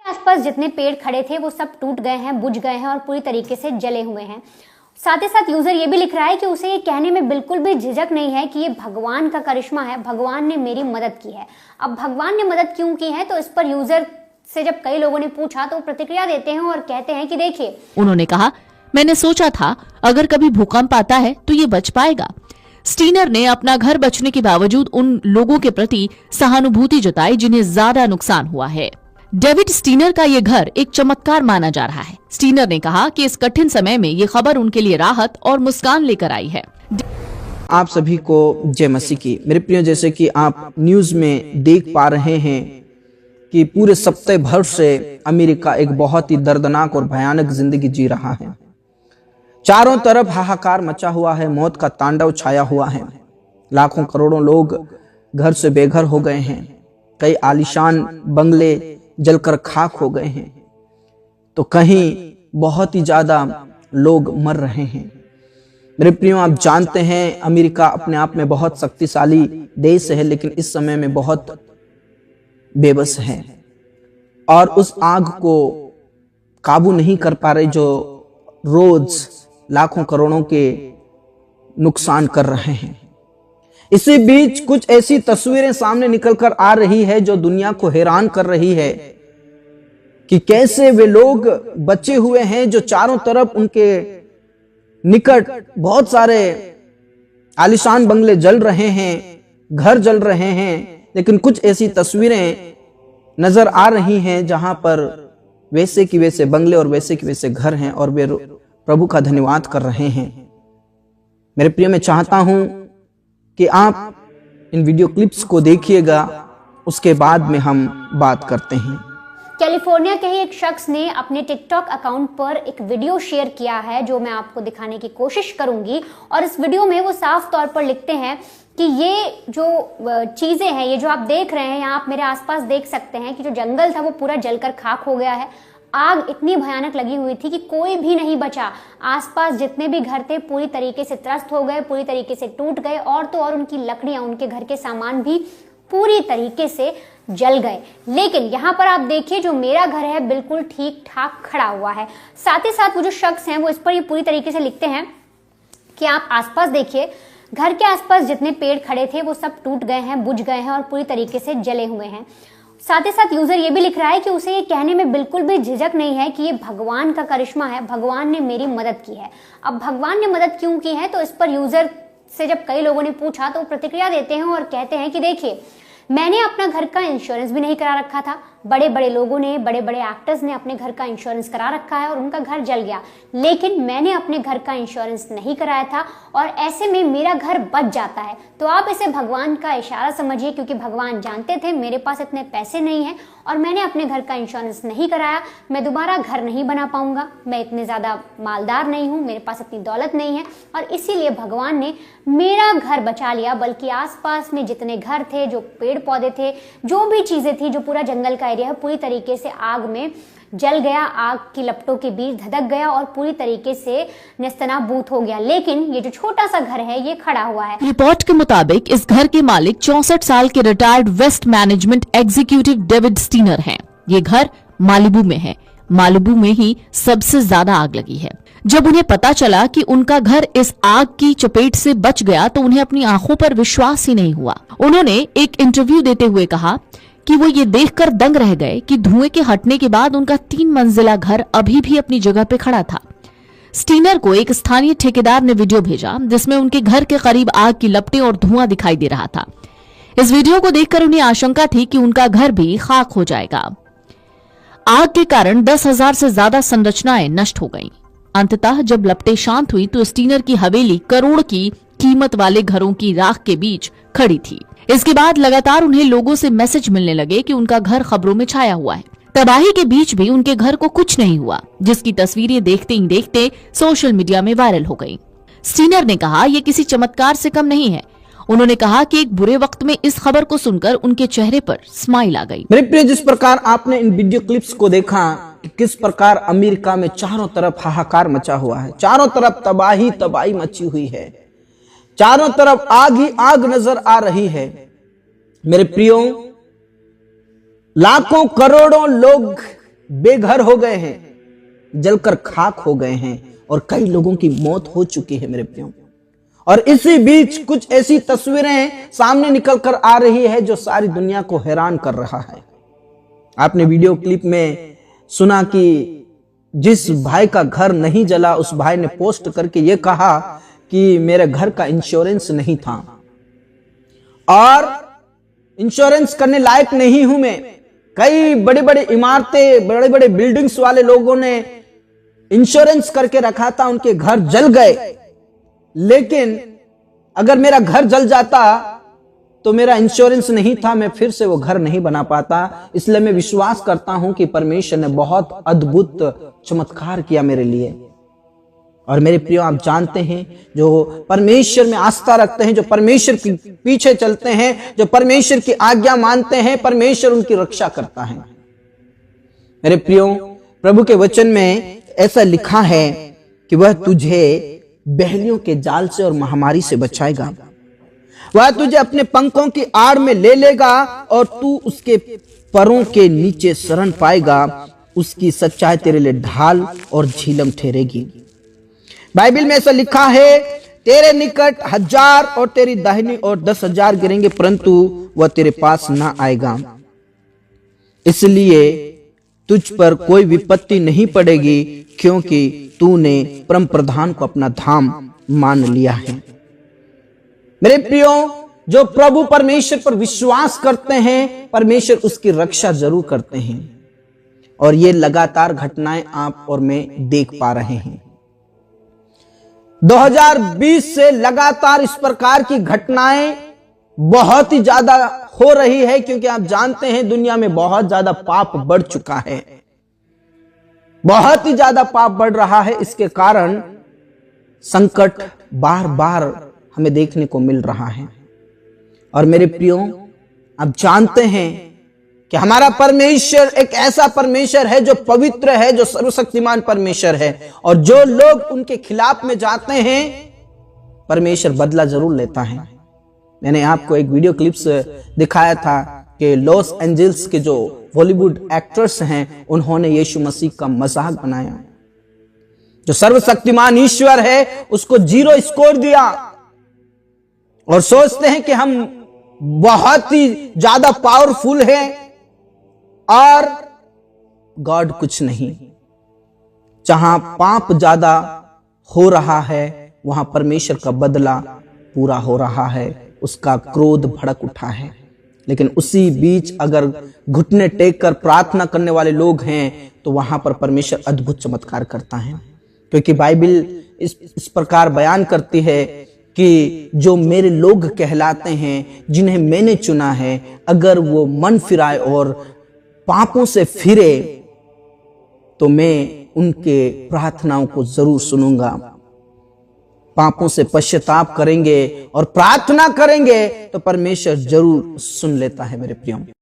आसपास जितने पेड़ खड़े थे वो सब टूट गए हैं, बुझ गए हैं और पूरी तरीके से जले हुए हैं। साथ ही साथ यूजर ये भी लिख रहा है कि उसे ये कहने में बिल्कुल भी झिझक नहीं है कि ये भगवान का करिश्मा है, भगवान ने मेरी मदद की है। अब भगवान ने मदद क्यों की है, तो इस पर यूजर से जब कई लोगों ने पूछा तो प्रतिक्रिया देते हैं और कहते हैं कि देखिए, उन्होंने कहा, मैंने सोचा था अगर कभी भूकंप आता है तो ये बच पाएगा। स्टीनर ने अपना घर बचने के बावजूद उन लोगों के प्रति सहानुभूति जताई जिन्हें ज्यादा नुकसान हुआ है। डेविड स्टीनर का ये घर एक चमत्कार माना जा रहा है। स्टीनर ने कहा कि इस कठिन समय में ये खबर उनके लिए राहत और मुस्कान लेकर आई है। आप सभी को जय मसीह की। मेरे प्रियो, जैसे कि आप न्यूज में देख पा रहे हैं कि पूरे सप्ताह भर से अमेरिका एक बहुत ही दर्दनाक और भयानक जिंदगी जी रहा है। चारों तरफ हाहाकार मचा हुआ है, मौत का तांडव छाया हुआ है। लाखों करोड़ों लोग घर से बेघर हो गए हैं। कई आलीशान बंगले जलकर खाक हो गए हैं, तो कहीं बहुत ही ज्यादा लोग मर रहे हैं। मेरे प्रियो, आप जानते हैं अमेरिका अपने आप में बहुत शक्तिशाली देश है, लेकिन इस समय में बहुत बेबस है और उस आग को काबू नहीं कर पा रहे जो रोज लाखों करोड़ों के नुकसान कर रहे हैं। इसी बीच कुछ ऐसी तस्वीरें सामने निकलकर आ रही है जो दुनिया को हैरान कर रही है कि कैसे वे लोग बचे हुए हैं जो चारों तरफ उनके निकट बहुत सारे आलीशान बंगले जल रहे हैं, घर जल रहे हैं। लेकिन कुछ ऐसी तस्वीरें नजर आ रही हैं जहां पर वैसे की वैसे बंगले और वैसे की वैसे घर हैं और वे प्रभु का धन्यवाद कर रहे हैं। मेरे प्रिय, मैं चाहता हूं कि आप इन वीडियो क्लिप्स को देखिएगा, उसके बाद में हम बात करते हैं। कैलिफोर्निया के ही एक शख्स ने अपने टिकटॉक अकाउंट पर एक वीडियो शेयर किया है जो मैं आपको दिखाने की कोशिश करूंगी। और इस वीडियो में वो साफ तौर पर लिखते हैं कि ये जो चीजें हैं, ये जो आप देख रहे हैं, यहाँ आप मेरे आसपास देख सकते हैं कि जो जंगल था वो पूरा जलकर खाक हो गया है। आग इतनी भयानक लगी हुई थी कि कोई भी नहीं बचा। आसपास जितने भी घर थे पूरी तरीके से त्रस्त हो गए, पूरी तरीके से टूट गए और तो और उनकी लकड़ियां, उनके घर के सामान भी पूरी तरीके से जल गए। लेकिन यहाँ पर आप देखिए, जो मेरा घर है बिल्कुल ठीक ठाक खड़ा हुआ है। साथ ही साथ वो जो शख्स हैं वो इस पर ये पूरी तरीके से लिखते हैं कि आप आसपास देखिए, घर के आसपास जितने पेड़ खड़े थे वो सब टूट गए हैं, बुझ गए हैं और पूरी तरीके से जले हुए हैं। साथ ही साथ यूजर ये भी लिख रहा है कि उसे ये कहने में बिल्कुल भी झिझक नहीं है कि ये भगवान का करिश्मा है, भगवान ने मेरी मदद की है। अब भगवान ने मदद क्यों की है, तो इस पर यूजर से जब कई लोगों ने पूछा तो प्रतिक्रिया देते हैं और कहते हैं कि देखिए, मैंने अपना घर का इंश्योरेंस भी नहीं करा रखा था। बड़े बड़े लोगों ने, बड़े बड़े एक्टर्स ने अपने घर का इंश्योरेंस करा रखा है और उनका घर जल गया, लेकिन मैंने अपने घर का इंश्योरेंस नहीं कराया था और ऐसे में मेरा घर बच जाता है। तो आप इसे भगवान का इशारा समझिए, क्योंकि भगवान जानते थे मेरे पास इतने पैसे नहीं हैं और मैंने अपने घर का इंश्योरेंस नहीं कराया, मैं दोबारा घर नहीं बना पाऊंगा, मैं इतने ज़्यादा मालदार नहीं हूँ, मेरे पास इतनी दौलत नहीं है और इसीलिए भगवान ने मेरा घर बचा लिया। बल्कि आसपास में जितने घर थे, जो पेड़ पौधे थे, जो भी चीज़ें थी, जो पूरा जंगल का एरिया है, पूरी तरीके से आग में जल गया, आग की लपटों के बीच धधक गया और पूरी तरीके से नेस्तनाबूत हो गया। लेकिन ये जो छोटा सा घर है ये खड़ा हुआ है। रिपोर्ट के मुताबिक इस घर के मालिक 64 साल के retired waste management executive David Steiner हैं। ये घर मालिबू में है। मालिबू में ही सबसे ज्यादा आग लगी है। जब उन्हें पता चला कि उनका घर इस आग की चपेट से बच गया तो उन्हें अपनी आंखों पर विश्वास ही नहीं हुआ। उन्होंने एक इंटरव्यू देते हुए कहा कि वो ये देखकर दंग रह गए कि धुएं के हटने के बाद उनका 3 मंजिला घर अभी भी अपनी जगह पे खड़ा था। स्टीनर को एक स्थानीय ठेकेदार ने वीडियो भेजा जिसमें उनके घर के करीब आग की लपटें और धुआं दिखाई दे रहा था। इस वीडियो को देखकर उन्हें आशंका थी कि उनका घर भी खाक हो जाएगा। आग के कारण 10,000 से ज्यादा संरचनाएं नष्ट हो गईं। अंततः जब लपटें शांत हुई तो स्टीनर की हवेली करोड़ की कीमत वाले घरों की राख के बीच खड़ी थी। इसके बाद लगातार उन्हें लोगों से मैसेज मिलने लगे कि उनका घर खबरों में छाया हुआ है। तबाही के बीच भी उनके घर को कुछ नहीं हुआ, जिसकी तस्वीरें देखते ही देखते सोशल मीडिया में वायरल हो गईं। स्टीनर ने कहा, यह किसी चमत्कार से कम नहीं है। उन्होंने कहा कि एक बुरे वक्त में इस खबर को सुनकर उनके चेहरे पर स्माइल आ गई। मेरे प्रिय, जिस प्रकार आपने इन वीडियो क्लिप्स को देखा कि किस प्रकार अमेरिका में चारों तरफ हाहाकार मचा हुआ है, चारों तरफ तबाही मची हुई है, चारों तरफ आग ही आग नजर आ रही है। मेरे प्रियो, लाखों करोड़ों लोग बेघर हो गए हैं, जलकर खाक हो गए हैं और कई लोगों की मौत हो चुकी है मेरे प्रियो। और इसी बीच कुछ ऐसी तस्वीरें सामने निकल कर आ रही है जो सारी दुनिया को हैरान कर रहा है। आपने वीडियो क्लिप में सुना कि जिस भाई का घर नहीं जला, उस भाई ने पोस्ट करके यह कहा कि मेरे घर का इंश्योरेंस नहीं था और इंश्योरेंस करने लायक नहीं हूं मैं। कई बड़े बड़े इमारतें, बड़े बड़े बिल्डिंग्स वाले लोगों ने इंश्योरेंस करके रखा था, उनके घर जल गए, लेकिन अगर मेरा घर जल जाता तो मेरा इंश्योरेंस नहीं था, मैं फिर से वो घर नहीं बना पाता। इसलिए मैं विश्वास करता हूं कि परमेश्वर ने बहुत अद्भुत चमत्कार किया मेरे लिए। और मेरे प्रियो, आप जानते हैं, जो परमेश्वर में आस्था रखते हैं, जो परमेश्वर के पीछे चलते हैं, जो परमेश्वर की आज्ञा मानते हैं, परमेश्वर उनकी रक्षा करता है। मेरे प्रियो, प्रभु के वचन में ऐसा लिखा है कि वह तुझे बहलियों के जाल से और महामारी से बचाएगा, वह तुझे अपने पंखों की आड़ में ले लेगा और तू उसके परों के नीचे शरण पाएगा। उसकी सच्चाई तेरे लिए ढाल और झीलम ठहरेगी। बाइबल में ऐसा लिखा है, तेरे निकट 1000 और तेरी दाहिनी और 10,000 गिरेंगे, परंतु वह तेरे पास ना आएगा। इसलिए तुझ पर कोई विपत्ति नहीं पड़ेगी, क्योंकि तूने परम प्रधान को अपना धाम मान लिया है। मेरे प्रियो, जो प्रभु परमेश्वर पर विश्वास करते हैं, परमेश्वर उसकी रक्षा जरूर करते हैं। और ये लगातार घटनाएं आप और मैं देख पा रहे हैं। 2020 से लगातार इस प्रकार की घटनाएं बहुत ही ज्यादा हो रही है, क्योंकि आप जानते हैं दुनिया में बहुत ज्यादा पाप बढ़ चुका है, बहुत ही ज्यादा पाप बढ़ रहा है। इसके कारण संकट बार बार हमें देखने को मिल रहा है। और मेरे प्रियो, आप जानते हैं कि हमारा परमेश्वर एक ऐसा परमेश्वर है जो पवित्र है, जो सर्वशक्तिमान परमेश्वर है, और जो लोग उनके खिलाफ में जाते हैं परमेश्वर बदला जरूर लेता है। मैंने आपको एक वीडियो क्लिप्स दिखाया था कि लॉस एंजल्स के जो बॉलीवुड एक्टर्स हैं, उन्होंने यीशु मसीह का मजाक बनाया। जो सर्वशक्तिमान ईश्वर है उसको 0 स्कोर दिया और सोचते हैं कि हम बहुत ही ज्यादा पावरफुल हैं और गॉड कुछ नहीं। जहां पाप ज्यादा हो रहा है वहां परमेश्वर का बदला पूरा हो रहा है, उसका क्रोध भड़क उठा है। लेकिन उसी बीच अगर घुटने टेक कर प्रार्थना करने वाले लोग हैं तो वहां पर परमेश्वर अद्भुत चमत्कार करता है। क्योंकि बाइबल इस प्रकार बयान करती है कि जो मेरे लोग कहलाते हैं, जिन्हें मैंने चुना है, अगर वो मन फिराए और पापों से फिरे तो मैं उनके प्रार्थनाओं को जरूर सुनूंगा। पापों से पश्चाताप करेंगे और प्रार्थना करेंगे तो परमेश्वर जरूर सुन लेता है मेरे प्रियो।